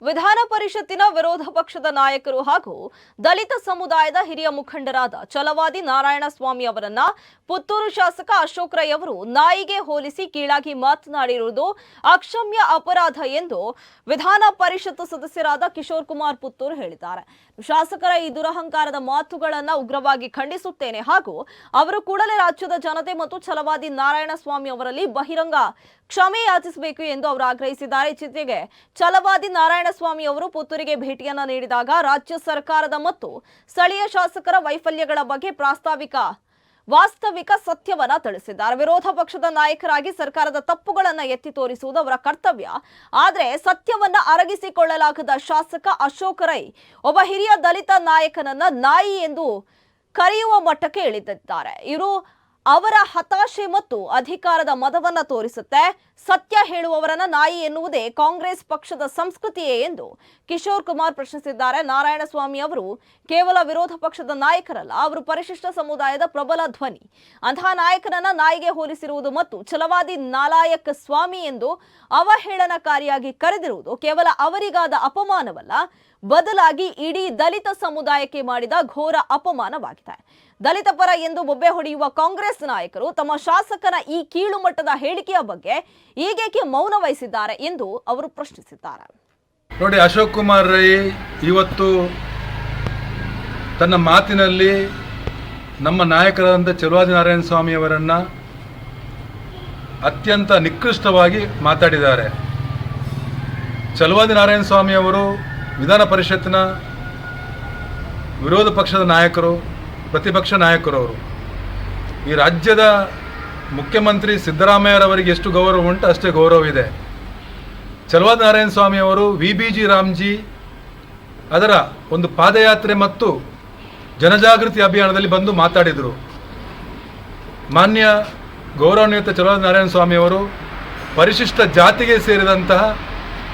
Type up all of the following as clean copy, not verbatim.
ವಿಧಾನ ಪರಿಷತ್ತಿನ ವಿರೋಧ ಪಕ್ಷದ ನಾಯಕರು ಹಾಗೂ ದಲಿತ ಸಮುದಾಯದ ಹಿರಿಯ ಮುಖಂಡರಾದ ಛಲವಾದಿ ನಾರಾಯಣಸ್ವಾಮಿ ಅವರನ್ನ ಪುತ್ತೂರು ಶಾಸಕ ಅಶೋಕ್ ರೈ ಅವರು ನಾಯಿಗೆ ಹೋಲಿಸಿ ಕೀಳಾಗಿ ಮಾತನಾಡಿರುವುದು ಅಕ್ಷಮ್ಯ ಅಪರಾಧ ಎಂದು ವಿಧಾನ ಪರಿಷತ್ ಸದಸ್ಯರಾದ ಕಿಶೋರ್ ಕುಮಾರ್ ಪುತ್ತೂರು ಹೇಳಿದ್ದಾರೆ. ಶಾಸಕರ ಈ ದುರಹಂಕಾರದ ಮಾತುಗಳನ್ನು ಉಗ್ರವಾಗಿ ಖಂಡಿಸುತ್ತೇನೆ ಹಾಗೂ ಅವರು ಕೂಡಲೇ ರಾಜ್ಯದ ಜನತೆ ಮತ್ತು ಛಲವಾದಿ ನಾರಾಯಣಸ್ವಾಮಿ ಅವರಲ್ಲಿ ಬಹಿರಂಗ ಕ್ಷಮೆ ಯಾಚಿಸಬೇಕು ಎಂದು ಅವರು ಆಗ್ರಹಿಸಿದ್ದಾರೆ. ಜೊತೆಗೆ ಛಲವಾದಿ ನಾರಾಯಣಸ್ವಾಮಿ ಅವರು ಪುತ್ತೂರಿಗೆ ಭೇಟಿಯನ್ನ ನೀಡಿದಾಗ ರಾಜ್ಯ ಸರ್ಕಾರದ ಮತ್ತು ಸ್ಥಳೀಯ ಶಾಸಕರ ವೈಫಲ್ಯಗಳ ಬಗ್ಗೆ ವಾಸ್ತವಿಕ ಸತ್ಯವನ್ನ ತಿಳಿಸಿದ್ದಾರೆ. ವಿರೋಧ ಪಕ್ಷದ ನಾಯಕರಾಗಿ ಸರ್ಕಾರದ ತಪ್ಪುಗಳನ್ನು ಎತ್ತಿ ತೋರಿಸುವುದು ಅವರ ಕರ್ತವ್ಯ. ಆದರೆ ಸತ್ಯವನ್ನ ಅರಗಿಸಿಕೊಳ್ಳಲಾಗದ ಶಾಸಕ ಅಶೋಕ್ ರೈ ಒಬ್ಬ ಹಿರಿಯ ದಲಿತ ನಾಯಕನನ್ನ ನಾಯಿ ಎಂದು ಕರೆಯುವ ಮಟ್ಟಕ್ಕೆ ಇಳಿದಿದ್ದಾರೆ. ಇವರು ಅವರ ಹತಾಶೆ ಮತ್ತು ಅಧಿಕಾರದ ಮದವನ್ನ ತೋರಿಸುತ್ತೆ. ಸತ್ಯ ಹೇಳುವವರನ್ನ ನಾಯಿ ಎನ್ನುವುದೇ ಕಾಂಗ್ರೆಸ್ ಪಕ್ಷದ ಸಂಸ್ಕೃತಿಯೇ ಎಂದು ಕಿಶೋರ್ ಕುಮಾರ್ ಪ್ರಶ್ನಿಸಿದ್ದಾರೆ. ನಾರಾಯಣಸ್ವಾಮಿ ಅವರು ಕೇವಲ ವಿರೋಧ ಪಕ್ಷದ ನಾಯಕರಲ್ಲ, ಅವರು ಪರಿಶಿಷ್ಟ ಸಮುದಾಯದ ಪ್ರಬಲ ಧ್ವನಿ. ಅಂತಹ ನಾಯಕನನ್ನ ನಾಯಿಗೆ ಹೋಲಿಸಿರುವುದು ಮತ್ತು ಛಲವಾದಿ ನಾಲಾಯಕ್ ಸ್ವಾಮಿ ಎಂದು ಅವಹೇಳನಕಾರಿಯಾಗಿ ಕರೆದಿರುವುದು ಕೇವಲ ಅವರಿಗಾದ ಅಪಮಾನವಲ್ಲ, ಬದಲಾಗಿ ಇಡೀ ದಲಿತ ಸಮುದಾಯಕ್ಕೆ ಮಾಡಿದ ಘೋರ ಅಪಮಾನವಾಗಿದೆ. ದಲಿತ ಪರ ಎಂದು ಬೊಬ್ಬೆ ಹೊಡೆಯುವ ಕಾಂಗ್ರೆಸ್ ನಾಯಕರು ತಮ್ಮ ಶಾಸಕನ ಈ ಕೀಳು ಮಟ್ಟದ ಹೇಳಿಕೆಯ ಬಗ್ಗೆ ಈಗೇಕೆ ಮೌನ ವಹಿಸಿದ್ದಾರೆ ಎಂದು ಅವರು ಪ್ರಶ್ನಿಸಿದ್ದಾರೆ. ನೋಡಿ, ಅಶೋಕ್ ಕುಮಾರ್ ರೈ ಇವತ್ತು ತನ್ನ ಮಾತಿನಲ್ಲಿ ನಮ್ಮ ನಾಯಕರಾದಂಥ ಛಲವಾದಿ ನಾರಾಯಣಸ್ವಾಮಿ ಅವರನ್ನ ಅತ್ಯಂತ ನಿಕೃಷ್ಟವಾಗಿ ಮಾತಾಡಿದ್ದಾರೆ. ಛಲವಾದಿ ನಾರಾಯಣಸ್ವಾಮಿ ಅವರು ವಿಧಾನ ಪರಿಷತ್ತಿನ ವಿರೋಧ ಪಕ್ಷದ ನಾಯಕರು, ಪ್ರತಿಪಕ್ಷ ನಾಯಕರು. ಅವರು ಈ ರಾಜ್ಯದ ಮುಖ್ಯಮಂತ್ರಿ ಸಿದ್ದರಾಮಯ್ಯರವರಿಗೆ ಎಷ್ಟು ಗೌರವ ಉಂಟು ಅಷ್ಟೇ ಗೌರವವಿದೆ. ಛಲವಾದಿ ನಾರಾಯಣಸ್ವಾಮಿ ಅವರು VBG ರಾಮ್ಜಿ ಅದರ ಒಂದು ಪಾದಯಾತ್ರೆ ಮತ್ತು ಜನಜಾಗೃತಿ ಅಭಿಯಾನದಲ್ಲಿ ಬಂದು ಮಾತಾಡಿದರು. ಮಾನ್ಯ ಗೌರವಾನ್ವಿತ ಛಲವಾದಿ ನಾರಾಯಣಸ್ವಾಮಿ ಅವರು ಪರಿಶಿಷ್ಟ ಜಾತಿಗೆ ಸೇರಿದಂತಹ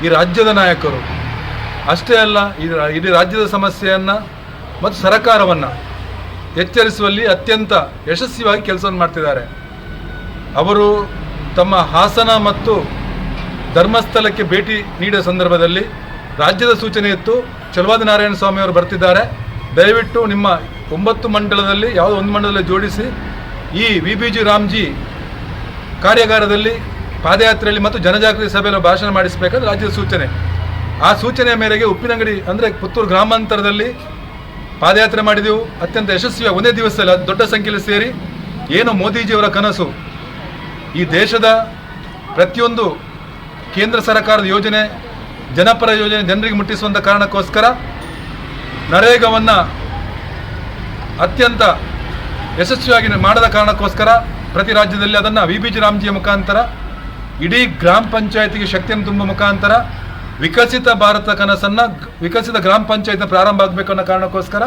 ಈ ರಾಜ್ಯದ ನಾಯಕರು. ಅಷ್ಟೇ ಅಲ್ಲ, ಇಡೀ ರಾಜ್ಯದ ಸಮಸ್ಯೆಯನ್ನು ಮತ್ತು ಸರ್ಕಾರವನ್ನು ಎಚ್ಚರಿಸುವಲ್ಲಿ ಅತ್ಯಂತ ಯಶಸ್ವಿಯಾಗಿ ಕೆಲಸವನ್ನು ಮಾಡ್ತಿದ್ದಾರೆ. ಅವರು ತಮ್ಮ ಹಾಸನ ಮತ್ತು ಧರ್ಮಸ್ಥಳಕ್ಕೆ ಭೇಟಿ ನೀಡುವ ಸಂದರ್ಭದಲ್ಲಿ ರಾಜ್ಯದ ಸೂಚನೆ ಇತ್ತು, ಛಲವಾದಿ ನಾರಾಯಣಸ್ವಾಮಿ ಅವರು ಬರ್ತಿದ್ದಾರೆ, ದಯವಿಟ್ಟು ನಿಮ್ಮ 9 ಮಂಡಲದಲ್ಲಿ ಯಾವುದೋ ಒಂದು ಮಂಡಲದಲ್ಲಿ ಜೋಡಿಸಿ ಈ VBG ರಾಮ್ಜಿ ಕಾರ್ಯಾಗಾರದಲ್ಲಿ ಪಾದಯಾತ್ರೆಯಲ್ಲಿ ಮತ್ತು ಜನಜಾಗೃತಿ ಸಭೆಯಲ್ಲಿ ಭಾಷಣ ಮಾಡಿಸಬೇಕಂದ್ರೆ ರಾಜ್ಯದ ಸೂಚನೆ. ಆ ಸೂಚನೆಯ ಮೇರೆಗೆ ಉಪ್ಪಿನಂಗಡಿ ಅಂದರೆ ಪುತ್ತೂರು ಗ್ರಾಮಾಂತರದಲ್ಲಿ ಪಾದಯಾತ್ರೆ ಮಾಡಿದೆವು. ಅತ್ಯಂತ ಯಶಸ್ವಿಯಾಗಿ ಒಂದೇ ದಿವಸದಲ್ಲಿ ದೊಡ್ಡ ಸಂಖ್ಯೆಯಲ್ಲಿ ಸೇರಿ ಏನು ಮೋದಿಜಿಯವರ ಕನಸು, ಈ ದೇಶದ ಪ್ರತಿಯೊಂದು ಕೇಂದ್ರ ಸರ್ಕಾರದ ಯೋಜನೆ, ಜನಪರ ಯೋಜನೆ ಜನರಿಗೆ ಮುಟ್ಟಿಸುವಂಥ ಕಾರಣಕ್ಕೋಸ್ಕರ ನರೇಗಾವನ್ನು ಅತ್ಯಂತ ಯಶಸ್ವಿಯಾಗಿ ಮಾಡದ ಕಾರಣಕ್ಕೋಸ್ಕರ ಪ್ರತಿ ರಾಜ್ಯದಲ್ಲಿ ಅದನ್ನು VBG ರಾಮ್ಜಿಯ ಮುಖಾಂತರ ಇಡೀ ಗ್ರಾಮ ಪಂಚಾಯತಿಗೆ ಶಕ್ತಿಯನ್ನು ತುಂಬುವ ಮುಖಾಂತರ ವಿಕಸಿತ ಭಾರತ ಕನಸನ್ನು, ವಿಕಸಿತ ಗ್ರಾಮ ಪಂಚಾಯತ್ನ ಪ್ರಾರಂಭ ಆಗಬೇಕು ಅನ್ನೋ ಕಾರಣಕ್ಕೋಸ್ಕರ